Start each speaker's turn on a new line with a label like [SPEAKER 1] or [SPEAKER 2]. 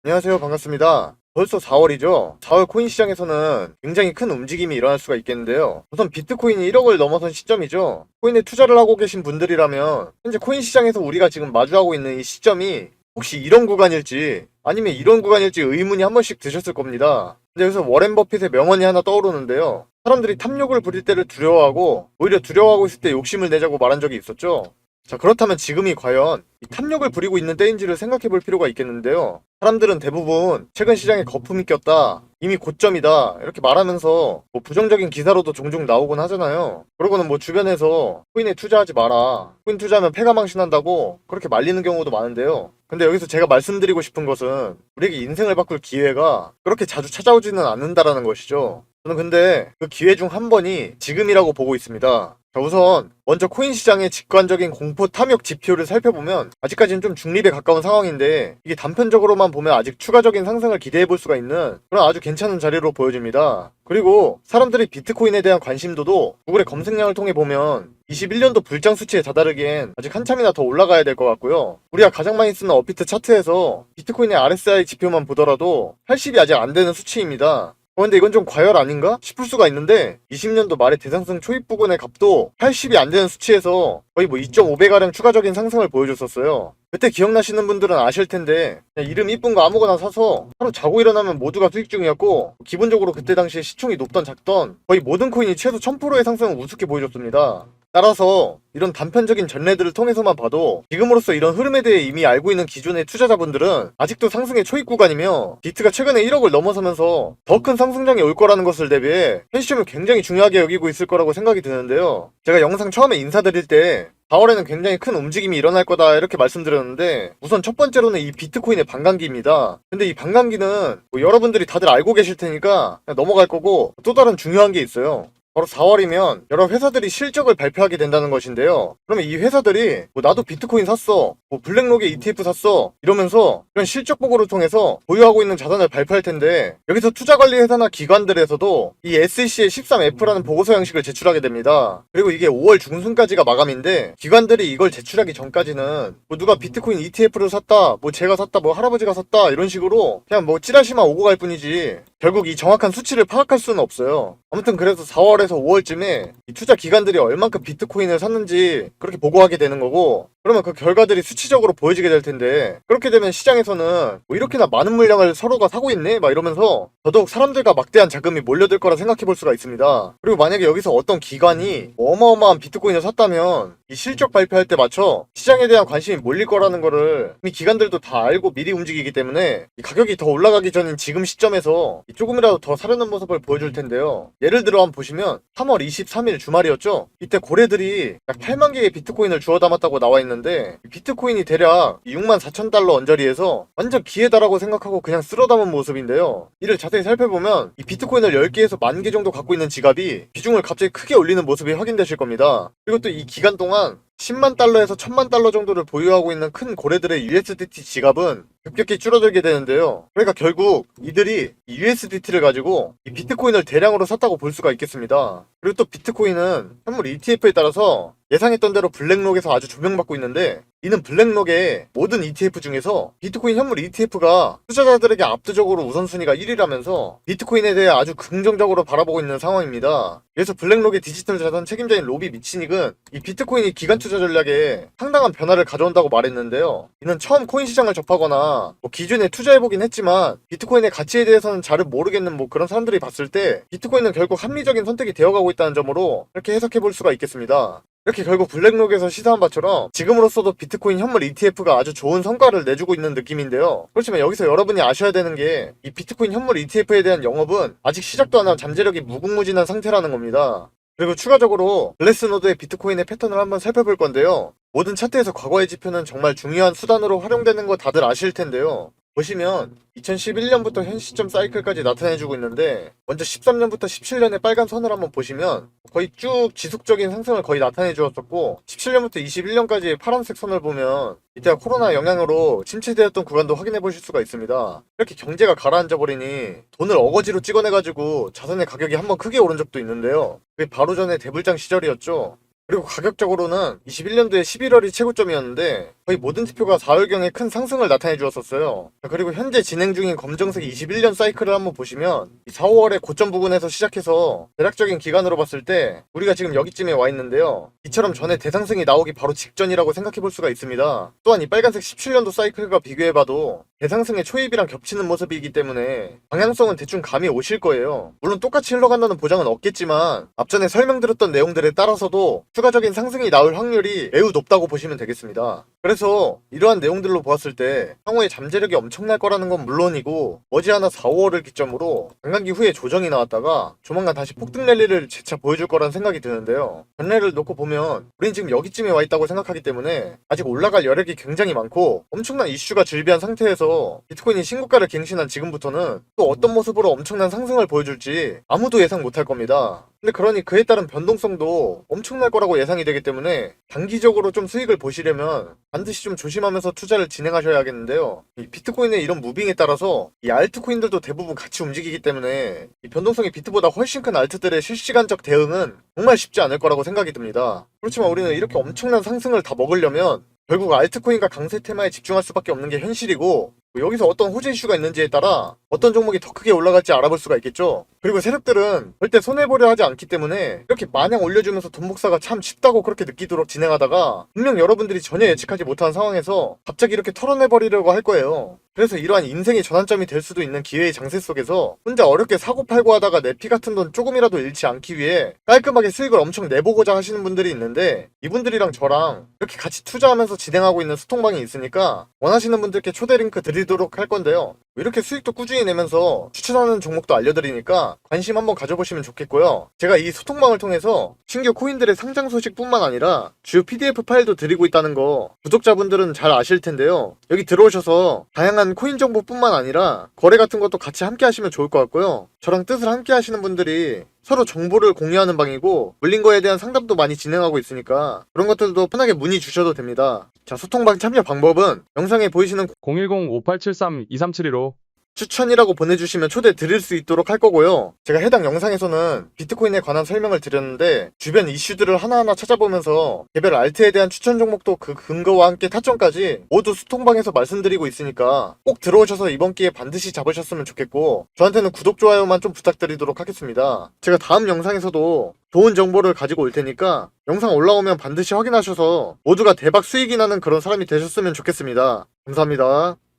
[SPEAKER 1] 안녕하세요. 반갑습니다. 벌써 4월이죠? 4월 코인 시장에서는 굉장히 큰 움직임이 일어날 수가 있겠는데요. 우선 비트코인이 1억을 넘어선 시점이죠. 코인에 투자를 하고 계신 분들이라면 현재 코인 시장에서 우리가 지금 마주하고 있는 이 시점이 혹시 이런 구간일지 아니면 이런 구간일지 의문이 한 번씩 드셨을 겁니다. 근데 여기서 워렌 버핏의 명언이 하나 떠오르는데요. 사람들이 탐욕을 부릴 때를 두려워하고 오히려 두려워하고 있을 때 욕심을 내자고 말한 적이 있었죠. 자, 그렇다면 지금이 과연 이 탐욕을 부리고 있는 때인지를 생각해 볼 필요가 있겠는데요. 사람들은 대부분 최근 시장에 거품이 꼈다, 이미 고점이다 이렇게 말하면서 뭐 부정적인 기사로도 종종 나오곤 하잖아요. 그러고는 뭐 주변에서 코인에 투자하지 마라, 코인 투자하면 패가망신한다고 그렇게 말리는 경우도 많은데요. 근데 여기서 제가 말씀드리고 싶은 것은 우리에게 인생을 바꿀 기회가 그렇게 자주 찾아오지는 않는다라는 것이죠. 저는 근데 그 기회 중 한 번이 지금이라고 보고 있습니다. 자, 우선 먼저 코인 시장의 직관적인 공포 탐욕 지표를 살펴보면 아직까지는 좀 중립에 가까운 상황인데 이게 단편적으로만 보면 아직 추가적인 상승을 기대해 볼 수가 있는 그런 아주 괜찮은 자리로 보여집니다. 그리고 사람들이 비트코인에 대한 관심도도 구글의 검색량을 통해 보면 21년도 불장 수치에 다다르기엔 아직 한참이나 더 올라가야 될 것 같고요. 우리가 가장 많이 쓰는 업비트 차트에서 비트코인의 RSI 지표만 보더라도 80이 아직 안 되는 수치입니다. 근데 이건 좀 과열 아닌가 싶을 수가 있는데 20년도 말에 대상승 초입 부근의 값도 80이 안 되는 수치에서 거의 뭐 2.5배가량 추가적인 상승을 보여줬었어요. 그때 기억나시는 분들은 아실 텐데 그냥 이름 이쁜 거 아무거나 사서 하루 자고 일어나면 모두가 수익 중이었고 기본적으로 그때 당시에 시총이 높던 작던 거의 모든 코인이 최소 1000%의 상승을 우습게 보여줬습니다. 따라서 이런 단편적인 전례들을 통해서만 봐도 지금으로서 이런 흐름에 대해 이미 알고 있는 기존의 투자자분들은 아직도 상승의 초입 구간이며 비트가 최근에 1억을 넘어서면서 더 큰 상승장이 올 거라는 것을 대비해 현 시점을 굉장히 중요하게 여기고 있을 거라고 생각이 드는데요. 제가 영상 처음에 인사드릴 때 4월에는 굉장히 큰 움직임이 일어날 거다 이렇게 말씀드렸는데 우선 첫 번째로는 이 비트코인의 반감기입니다. 근데 이 반감기는 뭐 여러분들이 다들 알고 계실 테니까 그냥 넘어갈 거고 또 다른 중요한 게 있어요. 바로 4월이면 여러 회사들이 실적을 발표하게 된다는 것인데요. 그러면 이 회사들이 뭐 나도 비트코인 샀어, 뭐 블랙록에 ETF 샀어 이러면서 이런 실적 보고를 통해서 보유하고 있는 자산을 발표할 텐데 여기서 투자관리 회사나 기관들에서도 이 SEC의 13F라는 보고서 양식을 제출하게 됩니다. 그리고 이게 5월 중순까지가 마감인데 기관들이 이걸 제출하기 전까지는 뭐 누가 비트코인 ETF를 샀다, 뭐 제가 샀다, 뭐 할아버지가 샀다 이런 식으로 그냥 뭐 찌라시만 오고 갈 뿐이지 결국 이 정확한 수치를 파악할 수는 없어요. 아무튼 그래서 4월에서 5월쯤에 이 투자 기관들이 얼만큼 비트코인을 샀는지 그렇게 보고하게 되는 거고 그러면 그 결과들이 수치적으로 보여지게 될 텐데 그렇게 되면 시장에서는 뭐 이렇게나 많은 물량을 서로가 사고 있네? 막 이러면서 더더욱 사람들과 막대한 자금이 몰려들 거라 생각해 볼 수가 있습니다. 그리고 만약에 여기서 어떤 기관이 어마어마한 비트코인을 샀다면 이 실적 발표할 때 맞춰 시장에 대한 관심이 몰릴 거라는 거를 이미 기관들도 다 알고 미리 움직이기 때문에 이 가격이 더 올라가기 전인 지금 시점에서 조금이라도 더 사려는 모습을 보여줄 텐데요. 예를 들어 한번 보시면 3월 23일 주말이었죠? 이때 고래들이 약 8만 개의 비트코인을 주워 담았다고 나와 있는데 비트코인이 대략 64,000달러 언저리에서 완전 기회다라고 생각하고 그냥 쓸어 담은 모습인데요. 이를 자세히 살펴보면 이 비트코인을 10개에서 10,000개 정도 갖고 있는 지갑이 비중을 갑자기 크게 올리는 모습이 확인되실 겁니다. 그리고 또 이 기간 동안 10만 달러에서 1000만 달러 정도를 보유하고 있는 큰 고래들의 USDT 지갑은 급격히 줄어들게 되는데요. 그러니까 결국 이들이 이 USDT를 가지고 이 비트코인을 대량으로 샀다고 볼 수가 있겠습니다. 그리고 또 비트코인은 현물 ETF에 따라서 예상했던 대로 블랙록에서 아주 조명받고 있는데 이는 블랙록의 모든 ETF 중에서 비트코인 현물 ETF가 투자자들에게 압도적으로 우선순위가 1위라면서 비트코인에 대해 아주 긍정적으로 바라보고 있는 상황입니다. 그래서 블랙록의 디지털 자산 책임자인 로비 미치닉은 이 비트코인이 기간 투자 전략에 상당한 변화를 가져온다고 말했는데요. 이는 처음 코인 시장을 접하거나 뭐 기존에 투자해보긴 했지만 비트코인의 가치에 대해서는 잘 모르겠는 뭐 그런 사람들이 봤을 때 비트코인은 결국 합리적인 선택이 되어가고 있다는 점으로 이렇게 해석해볼 수가 있겠습니다. 이렇게 결국 블랙록에서 시사한 바처럼 지금으로서도 비트코인 현물 ETF가 아주 좋은 성과를 내주고 있는 느낌인데요. 그렇지만 여기서 여러분이 아셔야 되는 게 이 비트코인 현물 ETF에 대한 영업은 아직 시작도 안 한 잠재력이 무궁무진한 상태라는 겁니다. 그리고 추가적으로 글래스노드의 비트코인의 패턴을 한번 살펴볼 건데요. 모든 차트에서 과거의 지표는 정말 중요한 수단으로 활용되는 거 다들 아실 텐데요. 보시면 2011년부터 현 시점 사이클까지 나타내주고 있는데 먼저 13년부터 17년의 빨간 선을 한번 보시면 거의 쭉 지속적인 상승을 거의 나타내 주었었고 17년부터 21년까지의 파란색 선을 보면 이때가 코로나 영향으로 침체되었던 구간도 확인해 보실 수가 있습니다. 이렇게 경제가 가라앉아 버리니 돈을 어거지로 찍어내가지고 자산의 가격이 한번 크게 오른 적도 있는데요. 그게 바로 전에 대불장 시절이었죠. 그리고 가격적으로는 21년도에 11월이 최고점이었는데 거의 모든 지표가 4월경에 큰 상승을 나타내 주었었어요. 그리고 현재 진행 중인 검정색 21년 사이클을 한번 보시면 4, 5월의 고점 부근에서 시작해서 대략적인 기간으로 봤을 때 우리가 지금 여기쯤에 와 있는데요. 이처럼 전에 대상승이 나오기 바로 직전이라고 생각해 볼 수가 있습니다. 또한 이 빨간색 17년도 사이클과 비교해봐도 대상승의 초입이랑 겹치는 모습이기 때문에 방향성은 대충 감이 오실 거예요. 물론 똑같이 흘러간다는 보장은 없겠지만 앞전에 설명드렸던 내용들에 따라서도 추가적인 상승이 나올 확률이 매우 높다고 보시면 되겠습니다. 그래서 이러한 내용들로 보았을 때 향후에 잠재력이 엄청날 거라는 건 물론이고 머지않아 4, 5월을 기점으로 반감기 후에 조정이 나왔다가 조만간 다시 폭등 랠리를 재차 보여줄 거라는 생각이 드는데요. 전례를 놓고 보면 우린 지금 여기쯤에 와 있다고 생각하기 때문에 아직 올라갈 여력이 굉장히 많고 엄청난 이슈가 즐비한 상태에서 비트코인이 신고가를 갱신한 지금부터는 또 어떤 모습으로 엄청난 상승을 보여줄지 아무도 예상 못할 겁니다. 근데 그러니 그에 따른 변동성도 엄청날 거라고 예상이 되기 때문에 단기적으로 좀 수익을 보시려면 반드시 좀 조심하면서 투자를 진행하셔야겠는데요. 이 비트코인의 이런 무빙에 따라서 이 알트코인들도 대부분 같이 움직이기 때문에 이 변동성이 비트보다 훨씬 큰 알트들의 실시간적 대응은 정말 쉽지 않을 거라고 생각이 듭니다. 그렇지만 우리는 이렇게 엄청난 상승을 다 먹으려면 결국 알트코인과 강세 테마에 집중할 수밖에 없는 게 현실이고 여기서 어떤 호재 이슈가 있는지에 따라 어떤 종목이 더 크게 올라갈지 알아볼 수가 있겠죠. 그리고 세력들은 절대 손해보려 하지 않기 때문에 이렇게 마냥 올려주면서 돈 복사가 참 쉽다고 그렇게 느끼도록 진행하다가 분명 여러분들이 전혀 예측하지 못한 상황에서 갑자기 이렇게 털어내버리려고 할 거예요. 그래서 이러한 인생의 전환점이 될 수도 있는 기회의 장세 속에서 혼자 어렵게 사고팔고 하다가 내 피 같은 돈 조금이라도 잃지 않기 위해 깔끔하게 수익을 엄청 내보고자 하시는 분들이 있는데 이분들이랑 저랑 이렇게 같이 투자하면서 진행하고 있는 소통방이 있으니까 원하시는 분들께 초대 링크 드리도록 할 건데요. 이렇게 수익도 꾸준히 내면서 추천하는 종목도 알려드리니까 관심 한번 가져보시면 좋겠고요. 제가 이 소통방을 통해서 신규 코인들의 상장 소식뿐만 아니라 주요 PDF 파일도 드리고 있다는 거 구독자분들은 잘 아실 텐데요. 여기 들어오셔서 다양한 코인 정보뿐만 아니라 거래 같은 것도 같이 함께 하시면 좋을 것 같고요. 저랑 뜻을 함께 하시는 분들이 서로 정보를 공유하는 방이고 물린 거에 대한 상담도 많이 진행하고 있으니까 그런 것들도 편하게 문의 주셔도 됩니다. 자, 소통방 참여 방법은 영상에 보이시는
[SPEAKER 2] 010-5873-2372로
[SPEAKER 1] 추천이라고 보내주시면 초대 드릴 수 있도록 할 거고요. 제가 해당 영상에서는 비트코인에 관한 설명을 드렸는데 주변 이슈들을 하나하나 찾아보면서 개별 알트에 대한 추천 종목도 그 근거와 함께 타점까지 모두 소통방에서 말씀드리고 있으니까 꼭 들어오셔서 이번 기회에 반드시 잡으셨으면 좋겠고 저한테는 구독, 좋아요만 좀 부탁드리도록 하겠습니다. 제가 다음 영상에서도 좋은 정보를 가지고 올 테니까 영상 올라오면 반드시 확인하셔서 모두가 대박 수익이 나는 그런 사람이 되셨으면 좋겠습니다. 감사합니다.